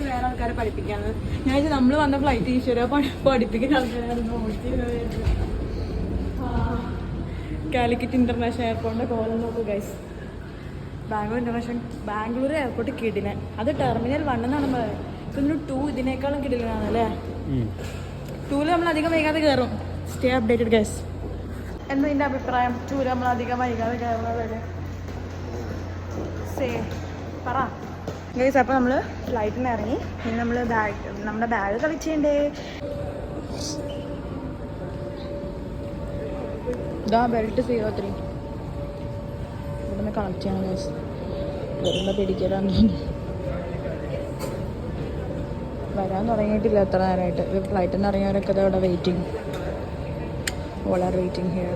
വേറെ ആൾക്കാരെ പഠിപ്പിക്കാന്ന് ഞാൻ വെച്ചാൽ നമ്മൾ വന്ന ഫ്ലൈറ്റ് ഈശ്വര പഠിപ്പിക്കുന്ന ആൾക്കാരായിരുന്നു കാലിക്കറ്റ് ഇന്റർനാഷണൽ എയർപോർട്ടിന്റെ കോലം നോക്കൂ ഗൈസ്. ബാംഗ്ലൂർ എയർപോർട്ട് കിടിലൻ. അത് ടെർമിനൽ 1 എന്നാണ് പറയുന്നത്. പിന്നെ 2 ഇതിനേക്കാളും കിടിലനാണ് അല്ലേ. 2 നമ്മൾ അധികം വൈകാതെ കയറും. Stay updated guys. എന്താ നിന്റെ അഭിപ്രായം? 2 നമ്മൾ അധികം വൈകാതെ കയറുന്നത് പറ ഗൈസ്. അപ്പോൾ നമ്മൾ ഫ്ലൈറ്റിൽ നിന്ന് ഇറങ്ങി. ഇനി നമ്മൾ നമ്മുടെ ബാഗ് കളിച്ചേണ്ടേ. ഇതാ ബെൽറ്റ് 03 ഇവിടുന്ന് കണക്ട് ചെയ്യണം ഗൈസ്. വരുമ്പോൾ പിടിക്കലാന്ന് തോന്നുന്നു. വരാൻ തുടങ്ങിയിട്ടില്ല എത്ര നേരമായിട്ട്. ഫ്ലൈറ്റിൽ നിന്ന് ഇറങ്ങിയവരൊക്കെ ഇവിടെ waiting. All are waiting here.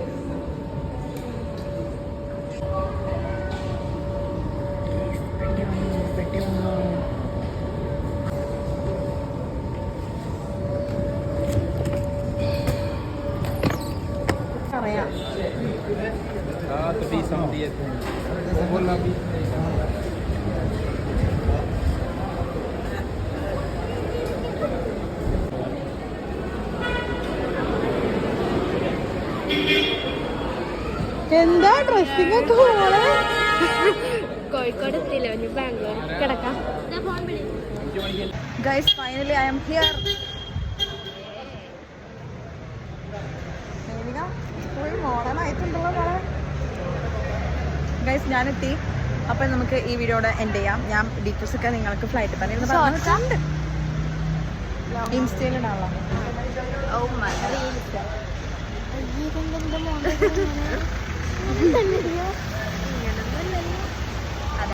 അറിയാം എന്താ ഡ്രസ്സിംഗ് ഒക്കെ പോലെ. കോഴിക്കോട് എത്തിയില്ല, ബാംഗ്ലൂർ കിടക്കാം. Guys finally I am here. Full modern ആയിട്ടുണ്ടല്ലോ മോളെ. ഗൈസ് ഞാനെത്തി. അപ്പം നമുക്ക് ഈ വീഡിയോടെ എൻഡ് ചെയ്യാം. ഞാൻ ഡീറ്റെയിൽസ് ഒക്കെ നിങ്ങൾക്ക് ഫ്ലൈറ്റ് പറഞ്ഞിട്ടുണ്ട്. ഇൻസ്റ്റയിലുണ്ടാവല്ലോ.